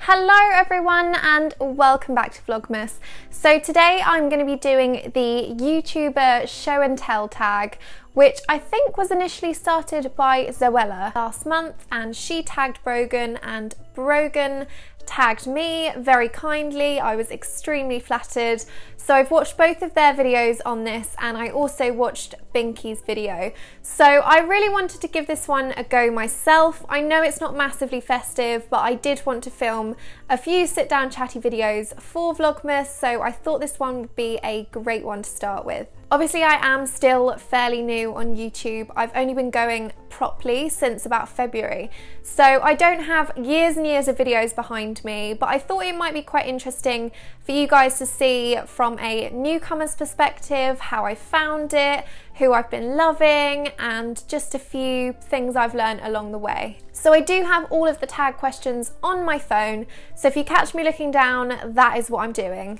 Hello everyone and welcome back to Vlogmas. So today I'm going to be doing the YouTuber show and tell tag, which I think was initially started by Zoella last month, and she tagged Brogan and Brogan tagged me very kindly. I was extremely flattered. So I've watched both of their videos on this, and I also watched Binky's video. So I really wanted to give this one a go myself. I know it's not massively festive, but I did want to film a few sit down chatty videos for Vlogmas, so I thought this one would be a great one to start with. Obviously I am still fairly new on YouTube. I've only been going properly since about February, so I don't have years and years of videos behind me, but I thought it might be quite interesting for you guys to see from a newcomer's perspective how I found it, who I've been loving, and just a few things I've learned along the way. So I do have all of the tag questions on my phone, so if you catch me looking down, that is what I'm doing.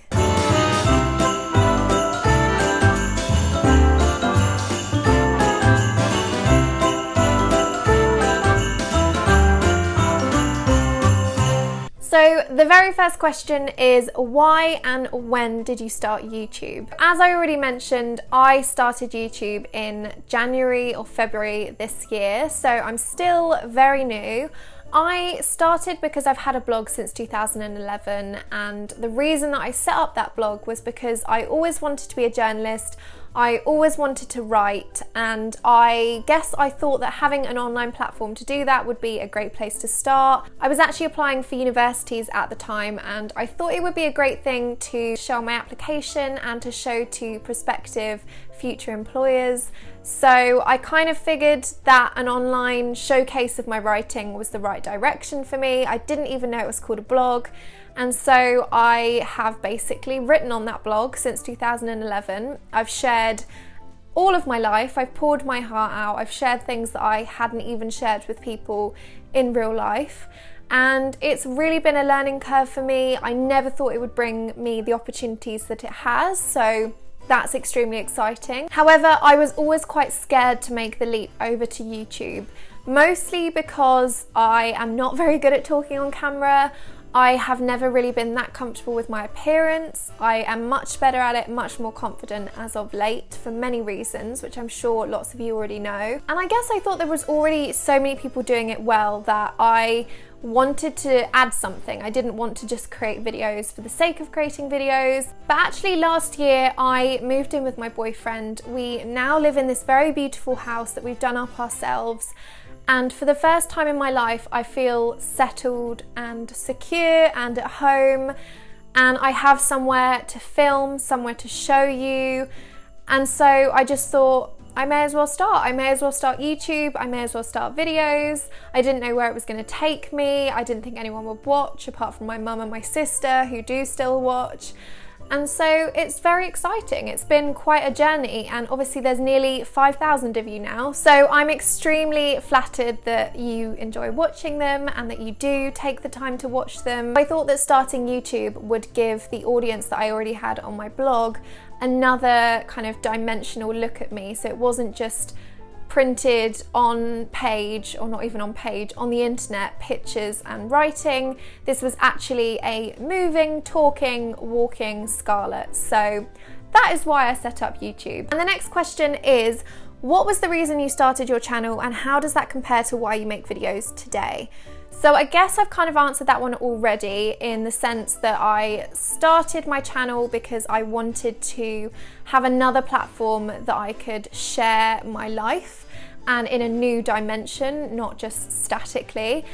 So the very first question is, why and when did you start YouTube? As I already mentioned, I started YouTube in January or February this year, so I'm still very new. I started because I've had a blog since 2011, and the reason that I set up that blog was because I always wanted to be a journalist. I always wanted to write, and I guess I thought that having an online platform to do that would be a great place to start. I was actually applying for universities at the time, and I thought it would be a great thing to show my application and to show to prospective future employers. So I kind of figured that an online showcase of my writing was the right direction for me. I didn't even know it was called a blog. And so I have basically written on that blog since 2011. I've shared all of my life, I've poured my heart out, I've shared things that I hadn't even shared with people in real life. And it's really been a learning curve for me. I never thought it would bring me the opportunities that it has, so that's extremely exciting. However, I was always quite scared to make the leap over to YouTube, mostly because I am not very good at talking on camera. I have never really been that comfortable with my appearance. I am much better at it, much more confident as of late for many reasons, which I'm sure lots of you already know. And I guess I thought there was already so many people doing it well that I wanted to add something. I didn't want to just create videos for the sake of creating videos. But actually last year I moved in with my boyfriend. We now live in this very beautiful house that we've done up ourselves. And for the first time in my life, I feel settled and secure and at home, and I have somewhere to film, somewhere to show you. And so I just thought, I may as well start. I may as well start YouTube. I may as well start videos. I didn't know where it was going to take me. I didn't think anyone would watch, apart from my mum and my sister, who do still watch. And so it's very exciting. It's been quite a journey, and obviously there's nearly 5,000 of you now. So I'm extremely flattered that you enjoy watching them and that you do take the time to watch them. I thought that starting YouTube would give the audience that I already had on my blog another kind of dimensional look at me. So it wasn't just printed on page, or not even on page, on the internet, pictures and writing. This was actually a moving, talking, walking Scarlett. So that is why I set up YouTube. And the next question is, what was the reason you started your channel, and how does that compare to why you make videos today? So I guess I've kind of answered that one already, in the sense that I started my channel because I wanted to have another platform that I could share my life, and in a new dimension, not just statically.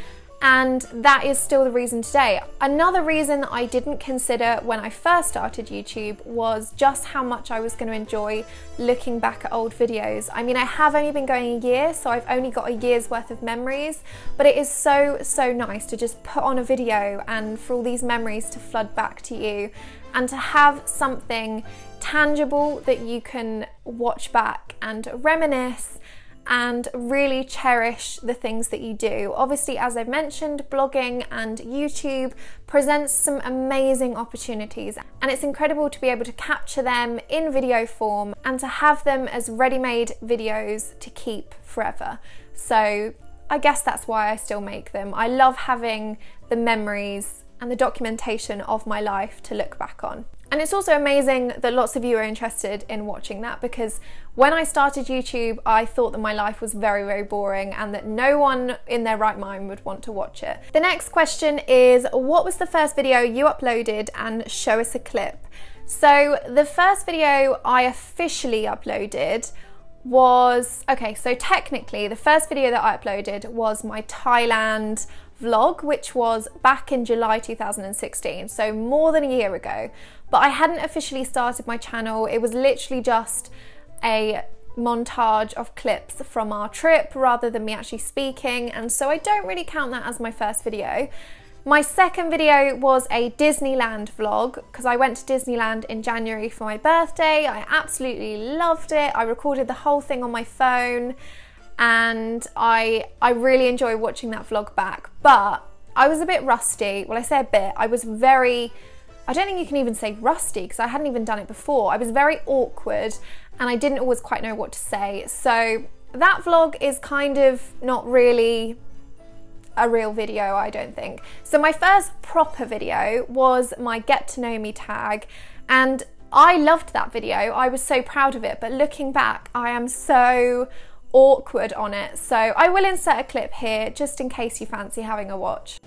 And that is still the reason today. Another reason that I didn't consider when I first started YouTube was just how much I was going to enjoy looking back at old videos. I mean, I have only been going a year, so I've only got a year's worth of memories, but it is so nice to just put on a video and for all these memories to flood back to you, and to have something tangible that you can watch back and reminisce and really cherish the things that you do. Obviously, as I've mentioned, blogging and YouTube presents some amazing opportunities, and it's incredible to be able to capture them in video form and to have them as ready-made videos to keep forever. So I guess that's why I still make them. I love having the memories and the documentation of my life to look back on. And it's also amazing that lots of you are interested in watching that, because when I started YouTube, I thought that my life was very, very boring and that no one in their right mind would want to watch it. The next question is, what was the first video you uploaded, and show us a clip? So the first video I officially uploaded was, okay, so technically the first video that I uploaded was my Thailand vlog, which was back in July 2016, so more than a year ago. But I hadn't officially started my channel. It was literally just a montage of clips from our trip rather than me actually speaking, and so I don't really count that as my first video. My second video was a Disneyland vlog, because I went to Disneyland in January for my birthday. I absolutely loved it. I recorded the whole thing on my phone, and I really enjoy watching that vlog back. But I was a bit rusty. Well, I say a bit. I was very, I don't think you can even say rusty, because I hadn't even done it before. I was very awkward and I didn't always quite know what to say. So that vlog is kind of not really a real video, I don't think. So my first proper video was my Get to Know Me tag, and I loved that video. I was so proud of it, but looking back, I am so awkward on it. So I will insert a clip here just in case you fancy having a watch.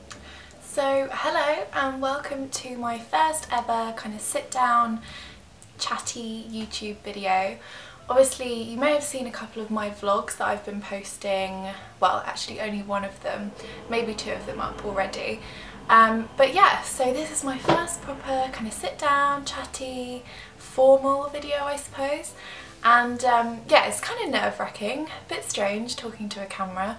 So hello and welcome to my first ever kind of sit down chatty YouTube video. Obviously you may have seen a couple of my vlogs that I've been posting, well actually only one of them, maybe two of them up already. But yeah, so this is my first proper kind of sit down, chatty, formal video I suppose. And yeah, it's kind of nerve-wracking, a bit strange talking to a camera.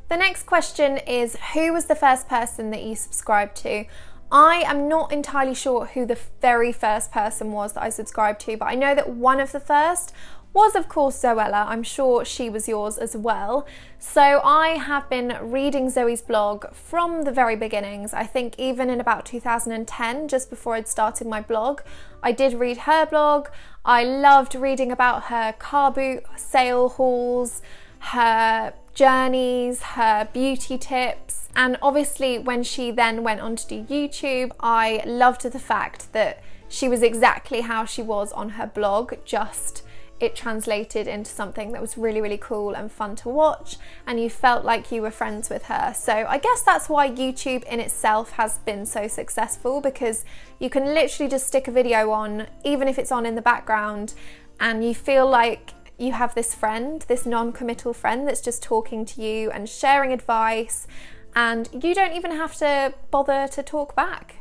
The next question is, who was the first person that you subscribed to? I am not entirely sure who the very first person was that I subscribed to, but I know that one of the first was of course Zoella. I'm sure she was yours as well. So I have been reading Zoe's blog from the very beginnings. I think even in about 2010, just before I'd started my blog, I did read her blog. I loved reading about her car boot sale hauls, her journeys, her beauty tips, and obviously when she then went on to do YouTube, I loved the fact that she was exactly how she was on her blog, just it translated into something that was really, really cool and fun to watch, and you felt like you were friends with her. So I guess that's why YouTube in itself has been so successful, because you can literally just stick a video on, even if it's on in the background, and you feel like you have this friend, this non-committal friend that's just talking to you and sharing advice, and you don't even have to bother to talk back.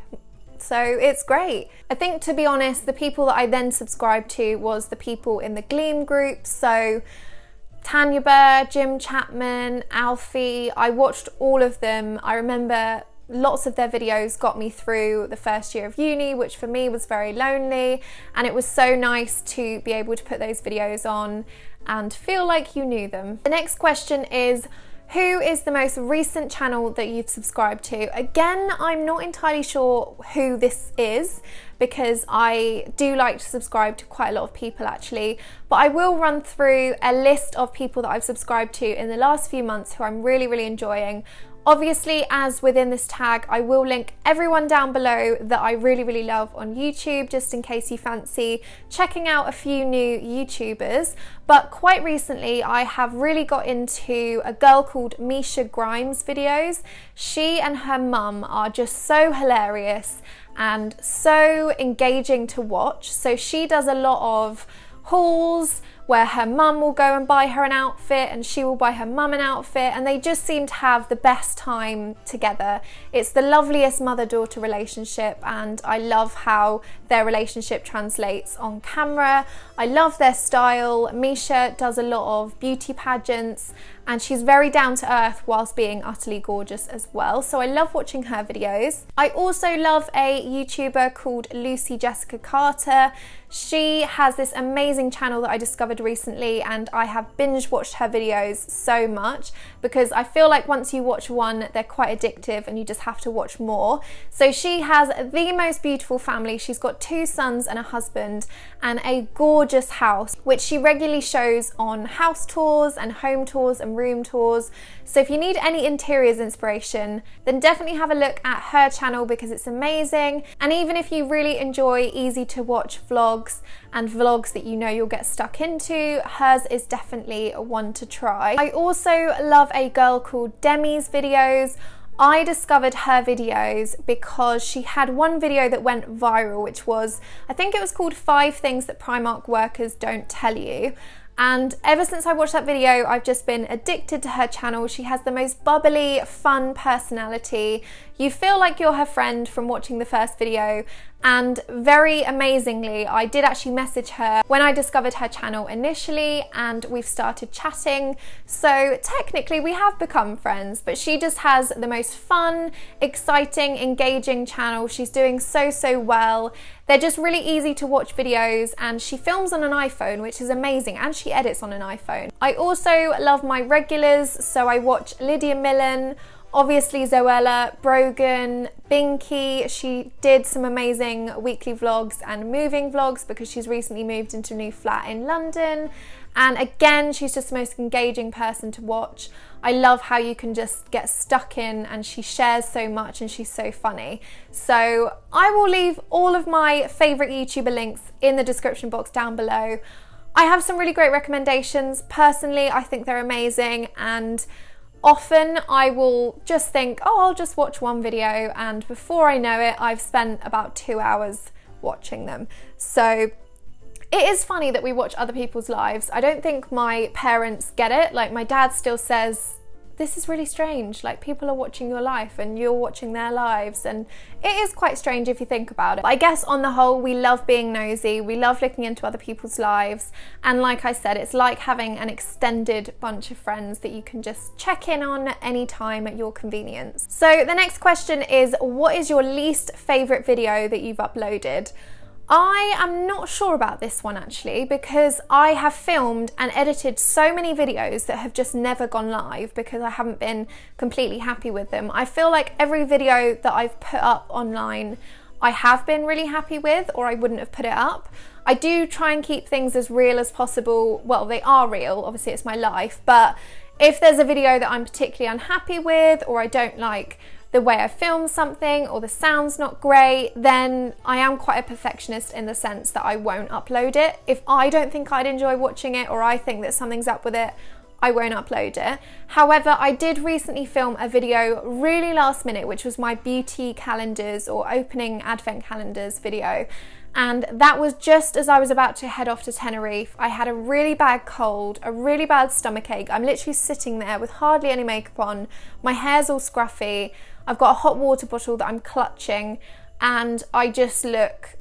So it's great. I think, to be honest, the people that I then subscribed to was the people in the Gleam group. So Tanya Burr, Jim Chapman, Alfie, I watched all of them. I remember lots of their videos got me through the first year of uni, which for me was very lonely, and it was so nice to be able to put those videos on and feel like you knew them. The next question is, who is the most recent channel that you've subscribed to? Again, I'm not entirely sure who this is, because I do like to subscribe to quite a lot of people actually, but I will run through a list of people that I've subscribed to in the last few months who I'm really, really enjoying. Obviously, as within this tag, I will link everyone down below that I really, really love on YouTube, just in case you fancy checking out a few new YouTubers. But quite recently, I have really got into a girl called Misha Grimes videos. She and her mum are just so hilarious and so engaging to watch. So she does a lot of hauls where her mum will go and buy her an outfit and she will buy her mum an outfit, and they just seem to have the best time together. It's the loveliest mother-daughter relationship, and I love how their relationship translates on camera. I love their style. Misha does a lot of beauty pageants and she's very down to earth whilst being utterly gorgeous as well. So I love watching her videos. I also love a YouTuber called Lucy Jessica Carter. She has this amazing channel that I discovered recently, and I have binge watched her videos so much because I feel like once you watch one, they're quite addictive and you just have to watch more. So she has the most beautiful family. She's got 2 sons and a husband and a gorgeous house, which she regularly shows on house tours and home tours and and room tours. So if you need any interiors inspiration, then definitely have a look at her channel because it's amazing. And even if you really enjoy easy to watch vlogs and vlogs that you know you'll get stuck into, hers is definitely one to try. I also love a girl called Demi's videos. I discovered her videos because she had one video that went viral, which was, I think it was called 5 Things That Primark Workers Don't Tell You. And ever since I watched that video, I've just been addicted to her channel. She has the most bubbly, fun personality. You feel like you're her friend from watching the first video. And very amazingly, I did actually message her when I discovered her channel initially, and we've started chatting. So technically we have become friends, but she just has the most fun, exciting, engaging channel. She's doing so well. They're just really easy to watch videos, and she films on an iPhone, which is amazing, and she edits on an iPhone. I also love my regulars, so I watch Lydia Millen, obviously Zoella, Brogan, Binky. She did some amazing weekly vlogs and moving vlogs because she's recently moved into a new flat in London. And again, she's just the most engaging person to watch. I love how you can just get stuck in, and she shares so much and she's so funny. So I will leave all of my favourite YouTuber links in the description box down below. I have some really great recommendations. Personally, I think they're amazing, and often I will just think, oh, I'll just watch one video, and before I know it, I've spent about 2 hours watching them. So it is funny that we watch other people's lives. I don't think my parents get it. Like, my dad still says, this is really strange, like people are watching your life and you're watching their lives, and it is quite strange if you think about it. But I guess on the whole, we love being nosy, we love looking into other people's lives, and like I said, it's like having an extended bunch of friends that you can just check in on any time at your convenience. So the next question is, what is your least favourite video that you've uploaded? I am not sure about this one actually, because I have filmed and edited so many videos that have just never gone live because I haven't been completely happy with them. I feel like every video that I've put up online I have been really happy with, or I wouldn't have put it up. I do try and keep things as real as possible. Well, they are real, obviously it's my life, but if there's a video that I'm particularly unhappy with, or I don't like the way I film something, or the sound's not great, then I am quite a perfectionist in the sense that I won't upload it. If I don't think I'd enjoy watching it, or I think that something's up with it, I won't upload it. However, I did recently film a video really last minute, which was my beauty calendars or opening advent calendars video. And that was just as I was about to head off to Tenerife. I had a really bad cold, a really bad stomach ache. I'm literally sitting there with hardly any makeup on. My hair's all scruffy. I've got a hot water bottle that I'm clutching, and I just look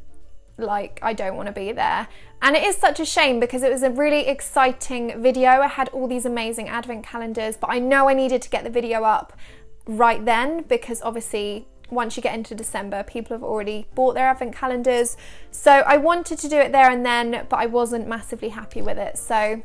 like I don't want to be there. And it is such a shame because it was a really exciting video. I had all these amazing advent calendars, but I know I needed to get the video up right then because obviously once you get into December, people have already bought their advent calendars. So I wanted to do it there and then, but I wasn't massively happy with it. So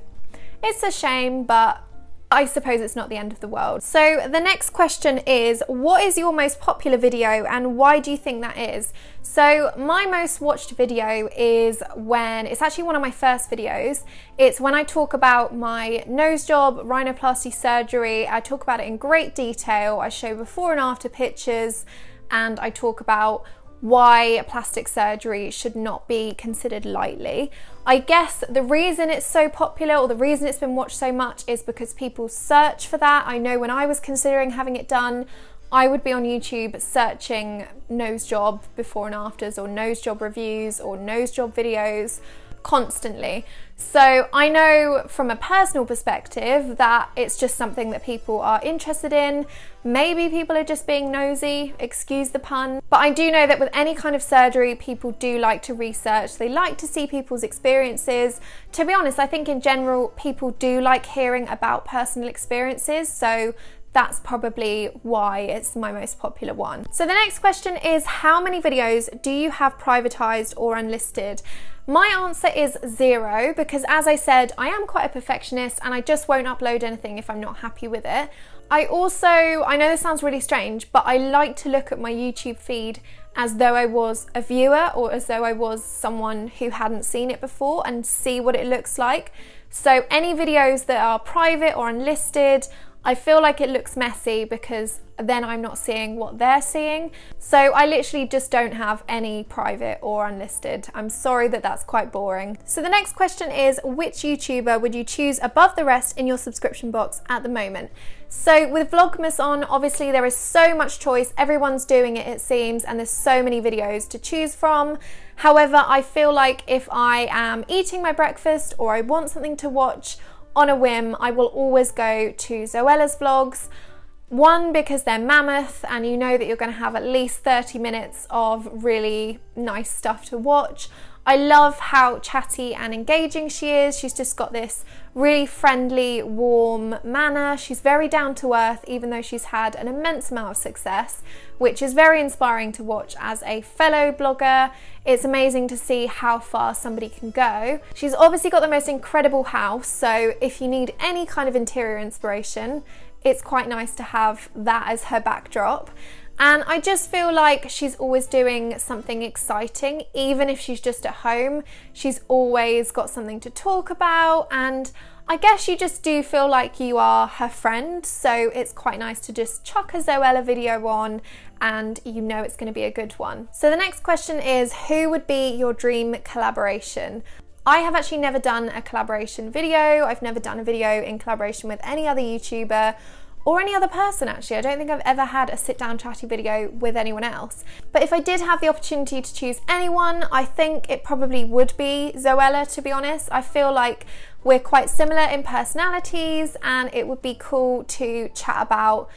it's a shame, but I suppose it's not the end of the world. So the next question is, what is your most popular video and why do you think that is? So my most watched video is when, it's actually one of my first videos. It's when I talk about my nose job, rhinoplasty surgery. I talk about it in great detail. I show before and after pictures, and I talk about why plastic surgery should not be considered lightly. I guess the reason it's so popular, or the reason it's been watched so much, is because people search for that. I know when I was considering having it done, I would be on YouTube searching nose job before and afters, or nose job reviews, or nose job videos constantly. So I know from a personal perspective that it's just something that people are interested in. Maybe people are just being nosy, excuse the pun. But I do know that with any kind of surgery, people do like to research. They like to see people's experiences. To be honest, I think in general, people do like hearing about personal experiences. So that's probably why it's my most popular one. So the next question is, how many videos do you have privatized or unlisted? My answer is 0, because as I said, I am quite a perfectionist and I just won't upload anything if I'm not happy with it. I know this sounds really strange, but I like to look at my YouTube feed as though I was a viewer, or as though I was someone who hadn't seen it before, and see what it looks like. So any videos that are private or unlisted, I feel like it looks messy because then I'm not seeing what they're seeing. So I literally just don't have any private or unlisted. I'm sorry that that's quite boring. So the next question is, which YouTuber would you choose above the rest in your subscription box at the moment? So with Vlogmas on, obviously there is so much choice. Everyone's doing it, it seems, and there's so many videos to choose from. However, I feel like if I am eating my breakfast or I want something to watch on a whim, I will always go to Zoella's vlogs. One, because they're mammoth and you know that you're going to have at least 30 minutes of really nice stuff to watch. I love how chatty and engaging she is. She's just got this really friendly, warm manner. She's very down to earth, even though she's had an immense amount of success, which is very inspiring to watch as a fellow blogger. It's amazing to see how far somebody can go. She's obviously got the most incredible house, so if you need any kind of interior inspiration, it's quite nice to have that as her backdrop. And I just feel like she's always doing something exciting. Even if she's just at home, she's always got something to talk about, and I guess you just do feel like you are her friend, so it's quite nice to just chuck a Zoella video on and you know it's going to be a good one. So the next question is, who would be your dream collaboration? I have actually never done a collaboration video. I've never done a video in collaboration with any other YouTuber or any other person actually. I don't think I've ever had a sit down chatty video with anyone else. But if I did have the opportunity to choose anyone, I think it probably would be Zoella, to be honest. I feel like we're quite similar in personalities and it would be cool to chat about,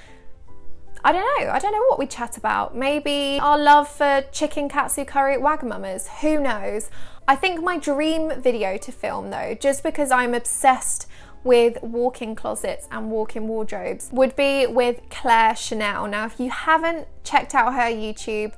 I don't know what we chat about. Maybe our love for chicken katsu curry at Wagamama's, who knows. I think my dream video to film though, just because I'm obsessed with walk-in closets and walk-in wardrobes, would be with Claire Chanel. Now, if you haven't checked out her YouTube,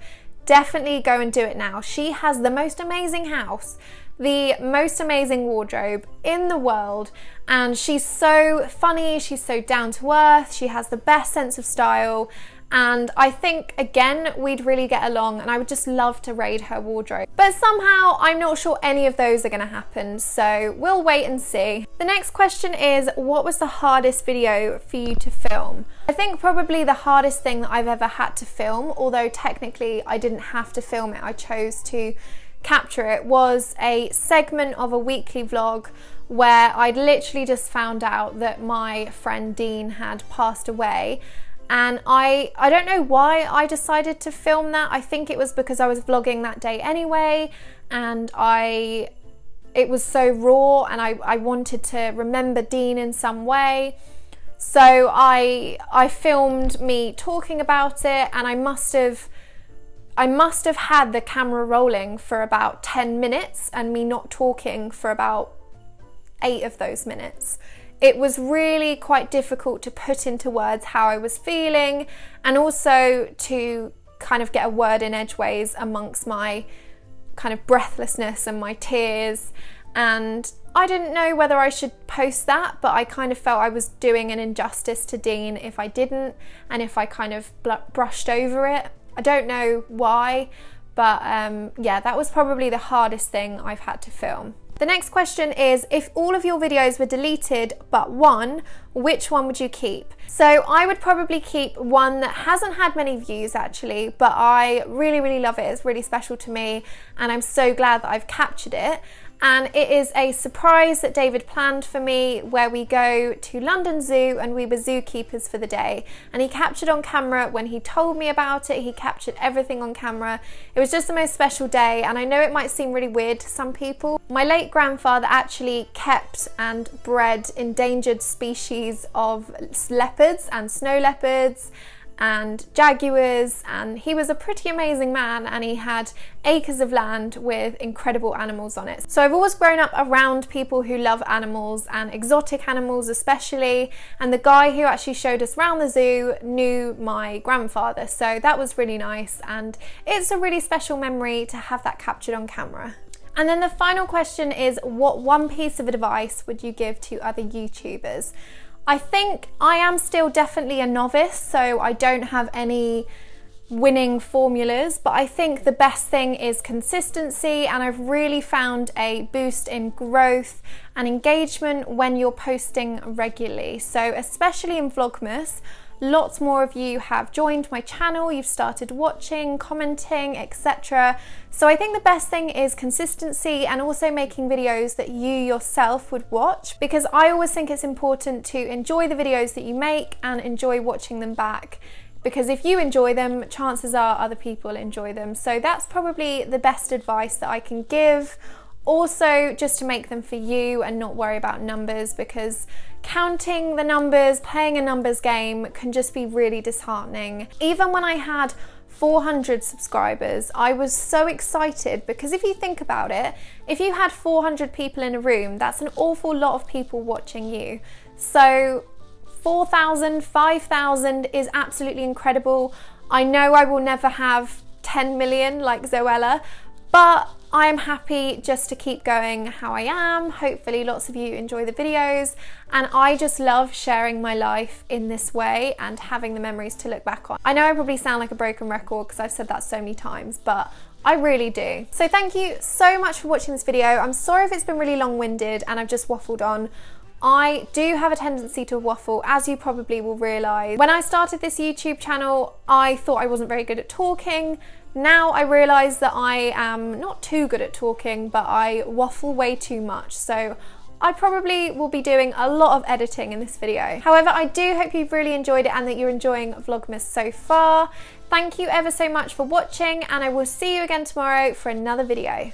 definitely go and do it now. She has the most amazing house, the most amazing wardrobe in the world, and she's so funny, she's so down to earth, she has the best sense of style, and I think, again, we'd really get along and I would just love to raid her wardrobe. But somehow, I'm not sure any of those are going to happen, so we'll wait and see. The next question is, what was the hardest video for you to film? I think probably the hardest thing that I've ever had to film, although technically I didn't have to film it, I chose to capture it, was a segment of a weekly vlog where I'd literally just found out that my friend Dean had passed away. And I don't know why I decided to film that. I think it was because I was vlogging that day anyway, and it was so raw and I wanted to remember Dean in some way. So I filmed me talking about it, and I must have had the camera rolling for about 10 minutes and me not talking for about 8 of those minutes. It was really quite difficult to put into words how I was feeling, and also to kind of get a word in edgeways amongst my kind of breathlessness and my tears. And I didn't know whether I should post that, but I kind of felt I was doing an injustice to Dean if I didn't, and if I kind of brushed over it. I don't know why, but yeah, that was probably the hardest thing I've had to film. The next question is, if all of your videos were deleted but one, which one would you keep? So I would probably keep one that hasn't had many views actually, but I really, really love it. It's really special to me and I'm so glad that I've captured it. And it is a surprise that David planned for me, where we go to London Zoo and we were zookeepers for the day. And he captured on camera when he told me about it. He captured everything on camera. It was just the most special day, and I know it might seem really weird to some people. My late grandfather actually kept and bred endangered species of leopards and snow leopards and jaguars, and he was a pretty amazing man, and he had acres of land with incredible animals on it. So I've always grown up around people who love animals, and exotic animals especially, and the guy who actually showed us around the zoo knew my grandfather, so that was really nice, and it's a really special memory to have that captured on camera. And then the final question is, what one piece of advice would you give to other YouTubers? I think I am still definitely a novice, so I don't have any winning formulas, but I think the best thing is consistency, and I've really found a boost in growth and engagement when you're posting regularly. So especially in Vlogmas, lots more of you have joined my channel, you've started watching, commenting, etc. So I think the best thing is consistency and also making videos that you yourself would watch, because I always think it's important to enjoy the videos that you make and enjoy watching them back. Because if you enjoy them, chances are other people enjoy them. So that's probably the best advice that I can give. Also, just to make them for you and not worry about numbers, because counting the numbers, playing a numbers game can just be really disheartening. Even when I had 400 subscribers, I was so excited, because if you think about it, if you had 400 people in a room, that's an awful lot of people watching you. So 4,000, 5,000 is absolutely incredible. I know I will never have 10 million like Zoella, but I am happy just to keep going how I am. Hopefully lots of you enjoy the videos, and I just love sharing my life in this way and having the memories to look back on. I know I probably sound like a broken record because I've said that so many times, but I really do. So thank you so much for watching this video. I'm sorry if it's been really long-winded and I've just waffled on. I do have a tendency to waffle, as you probably will realise. When I started this YouTube channel, I thought I wasn't very good at talking. Now I realise that I am not too good at talking, but I waffle way too much. So I probably will be doing a lot of editing in this video. However, I do hope you've really enjoyed it and that you're enjoying Vlogmas so far. Thank you ever so much for watching, and I will see you again tomorrow for another video.